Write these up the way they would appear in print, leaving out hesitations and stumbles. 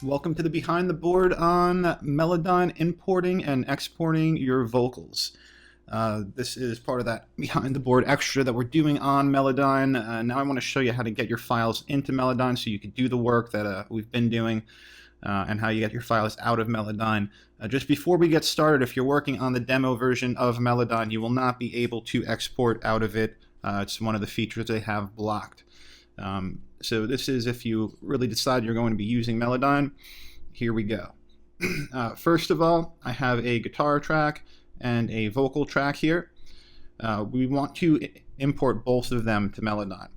Welcome to the Behind the Board on Melodyne importing and exporting your vocals. This is part of that Behind the Board extra that we're doing on Melodyne. Now I want to show you how to get your files into Melodyne so you can do the work that we've been doing and how you get your files out of Melodyne. Just before we get started, if you're working on the demo version of Melodyne, you will not be able to export out of it. It's one of the features they have blocked. So this is if you really decide you're going to be using Melodyne. Here we go. First of all, I have a guitar track and a vocal track here. We want to import both of them to Melodyne.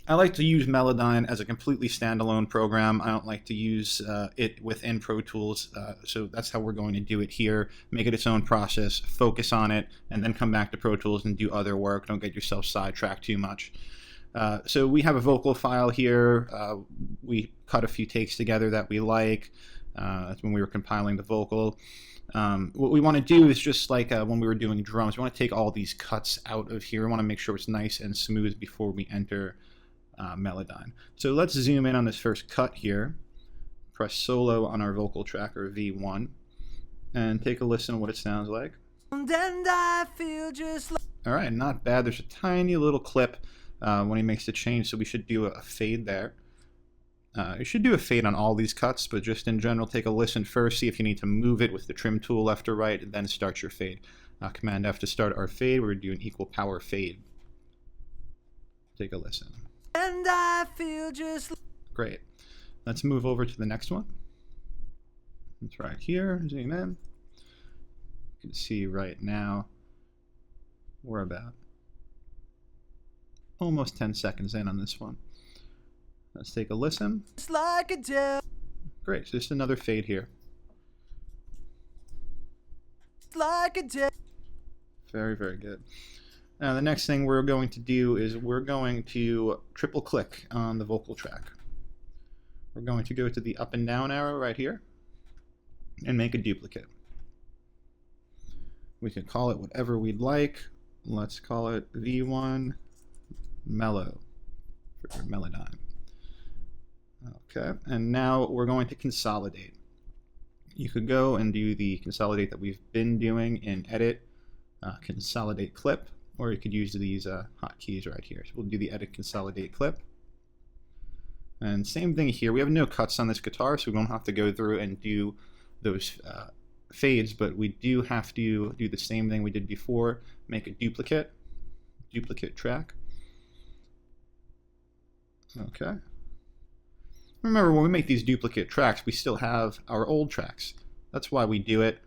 I like to use Melodyne as a completely standalone program. I don't like to use it within ProTools, so that's how we're going to do it here. Make it its own process, focus on it, and then come back to ProTools and do other work. Don't get yourself sidetracked too much. So we have a vocal file here. We cut a few takes together that we like. That's when we were compiling the vocal. What we want to do is just like when we were doing drums, we want to take all these cuts out of here. We want to make sure it's nice and smooth before we enter Melodyne. So let's zoom in on this first cut here. Press solo on our vocal track, or V1, and take a listen to what it sounds like. And I feel just like... All right, not bad. There's a tiny little clip when he makes the change, so we should do a fade there. You should do a fade on all these cuts, but just in general, take a listen first, see if you need to move it with the trim tool left or right, and then start your fade. Command F to start our fade. We're doing equal power fade. Take a listen. And I feel just... Great. Let's move over to the next one. It's right here. Zoom in. You can see right now we're about almost 10 seconds in on this one. Let's take a listen. It's like a gel. Great, so just another fade here. It's like a gel. Very, very good. Now the next thing we're going to do is we're going to triple click on the vocal track. We're going to go to the up and down arrow right here and make a duplicate. We can call it whatever we'd like. Let's call it V1 Mellow for Melodyne. Okay, and now we're going to consolidate. You could go and do the consolidate that we've been doing in Edit, Consolidate Clip, or you could use these hotkeys right here. So we'll do the Edit Consolidate Clip. And same thing here. We have no cuts on this guitar, so we don't have to go through and do those fades, but we do have to do the same thing we did before. Make a duplicate track. Okay. Remember, when we make these duplicate tracks, we still have our old tracks. That's why we do it.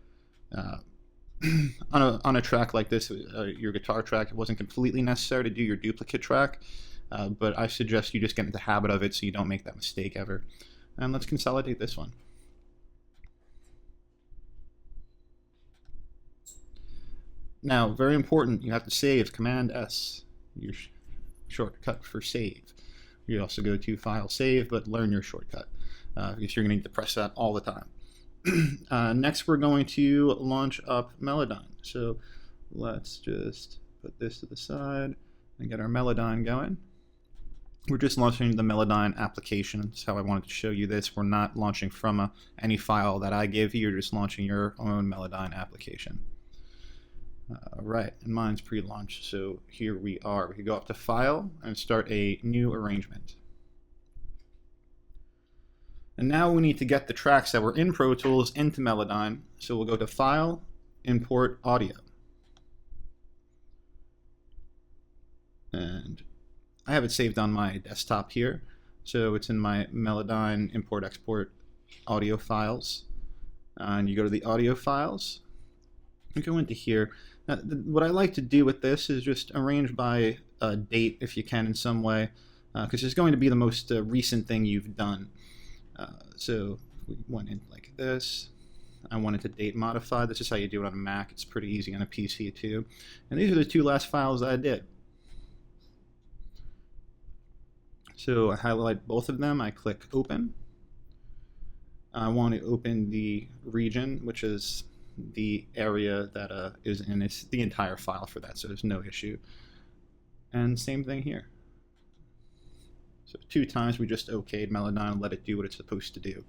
On a track like this, your guitar track, it wasn't completely necessary to do your duplicate track, but I suggest you just get into the habit of it so you don't make that mistake ever. And let's consolidate this one. Now, very important, you have to save. Command S, your shortcut for save. You also go to File, Save, but learn your shortcut because you're going to need to press that all the time. Next, we're going to launch up Melodyne. So let's just put this to the side and get our Melodyne going. We're just launching the Melodyne application. That's how I wanted to show you this. We're not launching from any file that I give you. You're just launching your own Melodyne application. Right, and mine's pre-launched, so here we are. We can go up to File and start a new arrangement. And now we need to get the tracks that were in Pro Tools into Melodyne, so we'll go to File, Import Audio. And I have it saved on my desktop here, so it's in my Melodyne Import-Export audio files. And you go to the audio files, and go into here. Now, what I like to do with this is just arrange by date if you can in some way, because it's going to be the most recent thing you've done. So we went in like this. I wanted to date modify. This is how you do it on a Mac. It's pretty easy on a PC too. And these are the two last files I did. So I highlight both of them. I click Open. I want to open the region, which is the area that is in it's the entire file for that, so there's no issue. And same thing here. So 2 times we just okayed Melodyne and let it do what it's supposed to do.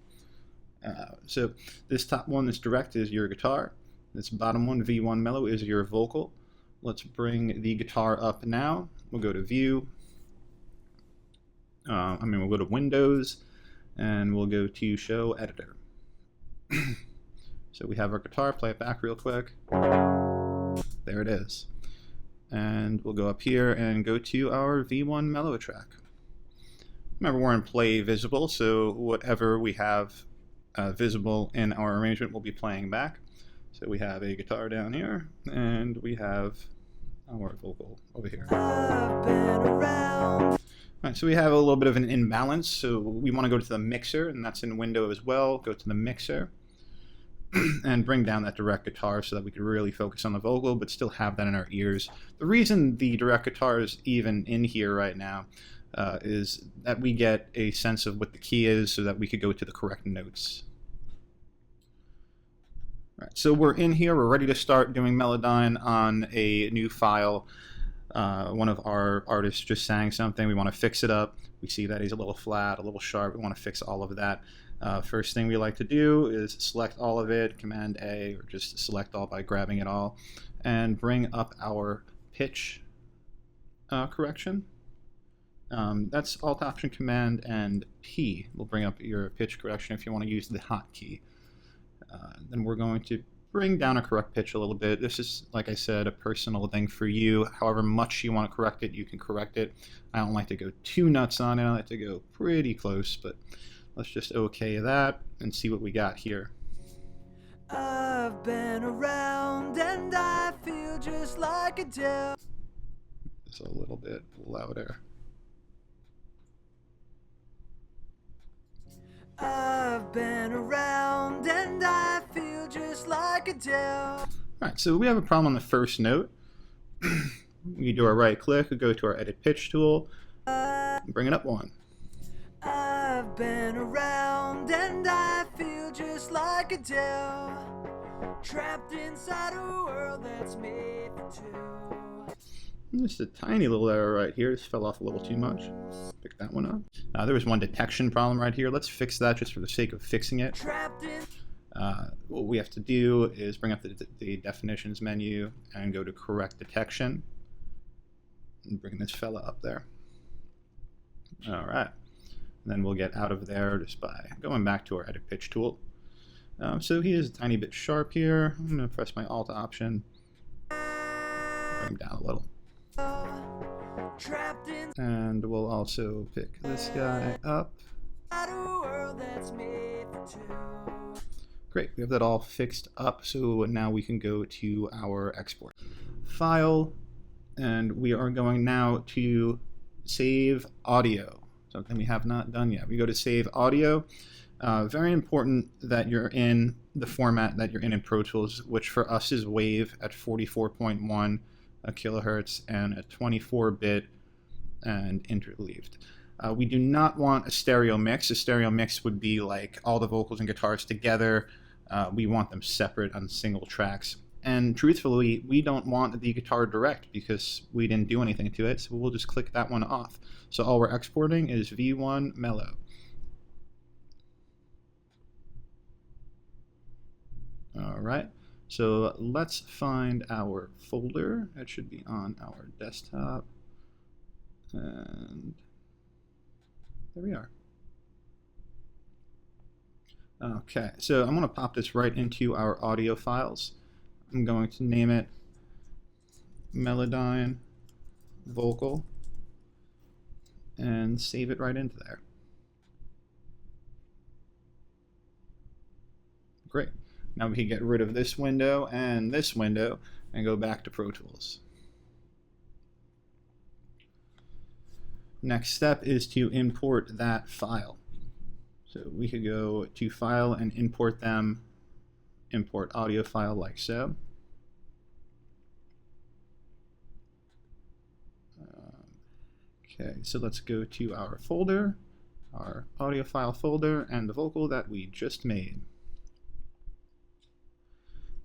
So this top one, this direct, is your guitar. This bottom one, V1 mellow, is your vocal. Let's bring the guitar up now. We'll go to View. We'll go to Windows, and we'll go to Show Editor. So we have our guitar. Play it back real quick. There it is. And we'll go up here and go to our V1 mellow track. Remember, we're in play visible, so whatever we have visible in our arrangement will be playing back. So we have a guitar down here, and we have our vocal over here. Alright, so we have a little bit of an imbalance, so we want to go to the mixer, and that's in Window as well. Go to the mixer and bring down that direct guitar so that we can really focus on the vocal but still have that in our ears. The reason the direct guitar is even in here right now is that we get a sense of what the key is so that we could go to the correct notes. Right, so we're in here, we're ready to start doing Melodyne on a new file. One of our artists just sang something, we want to fix it up. We see that he's a little flat, a little sharp, we want to fix all of that. First thing we like to do is select all of it, Command A, or just select all by grabbing it all, and bring up our pitch correction. That's Alt Option Command and P will bring up your pitch correction if you want to use the hotkey. Then we're going to bring down a correct pitch a little bit. This is, like I said, a personal thing for you. However much you want to correct it, you can correct it. I don't like to go too nuts on it. I like to go pretty close, but let's just OK that and see what we got here. I've been around and I feel just like a devil. Just a little bit louder. I've been around and I feel just like a devil. Alright, so we have a problem on the first note. We do our right click, we go to our Edit Pitch tool, and bring it up one. I've been around and I feel just like a devil, trapped inside a world that's made for two. Just a tiny little error right here. This fell off a little too much. Pick that one up. There was one detection problem right here. Let's fix that just for the sake of fixing it. What we have to do is bring up the definitions menu and go to correct detection and bring this fella up there. All right. And then we'll get out of there just by going back to our Edit Pitch tool. So he is a tiny bit sharp here. I'm going to press my Alt Option, bring him down a little. And we'll also pick this guy up. Great, we have that all fixed up, so now we can go to our export file, and we are going now to save audio, something we have not done yet. We go to save audio. Very important that you're in the format that you're in ProTools, which for us is WAV at 44.1 kilohertz and a 24-bit and interleaved. We do not want a stereo mix. A stereo mix would be like all the vocals and guitars together. We want them separate on single tracks. And truthfully, we don't want the guitar direct because we didn't do anything to it, so we'll just click that one off. So all we're exporting is V1 mellow. All right. So let's find our folder. That should be on our desktop. And there we are. Okay, so I'm going to pop this right into our audio files. I'm going to name it Melodyne Vocal and save it right into there. Great. Now we can get rid of this window and go back to ProTools. Next step is to import that file. So we could go to File and import them, import audio file like so. Okay, so let's go to our folder, our audio file folder, and the vocal that we just made.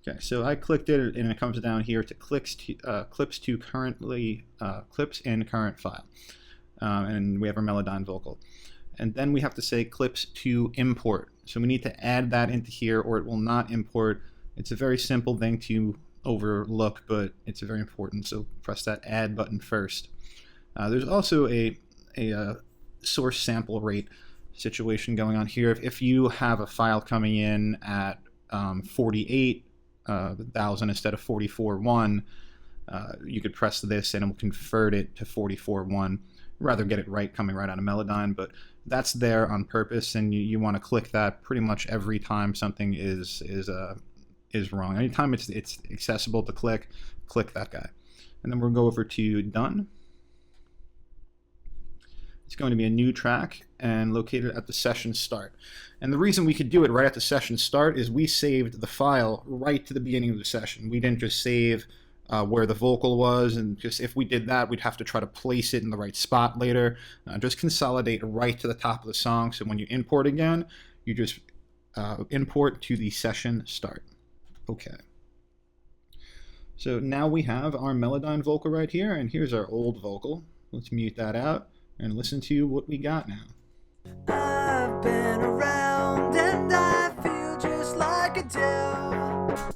Okay, so I clicked it, and it comes down here to clips in current file, and we have our Melodyne vocal, and then we have to say clips to import. So we need to add that into here or it will not import. It's a very simple thing to overlook, but it's very important. So press that add button first. There's also a source sample rate situation going on here. If you have a file coming in at 48,000 instead of 44.1, you could press this and it will convert it to 44.1. Rather get it right coming right out of Melodyne, but that's there on purpose, and you want to click that pretty much every time something is wrong. Anytime it's accessible to click that guy. And then we'll go over to done. It's going to be a new track and located at the session start. And the reason we could do it right at the session start is we saved the file right to the beginning of the session. We didn't just save where the vocal was, and just if we did that, we'd have to try to place it in the right spot later. Just consolidate right to the top of the song, so when you import again, you just import to the session start. Okay. So now we have our Melodyne vocal right here, and here's our old vocal. Let's mute that out and listen to what we got now. I've been around and I feel just like a Dell.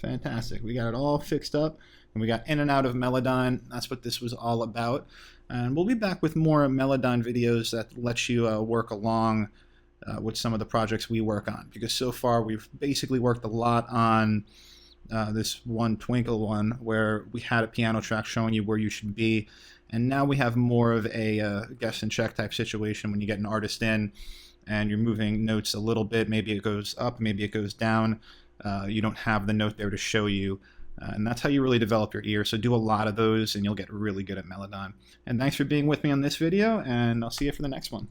Fantastic. We got it all fixed up, and we got in and out of Melodyne. That's what this was all about. And we'll be back with more Melodyne videos that let you work along with some of the projects we work on, because so far we've basically worked a lot on this one Twinkle one where we had a piano track showing you where you should be, and now we have more of a guess and check type situation when you get an artist in and you're moving notes a little bit. Maybe it goes up, maybe it goes down. You don't have the note there to show you, and that's how you really develop your ear. So do a lot of those and you'll get really good at Melodyne. And thanks for being with me on this video, and I'll see you for the next one.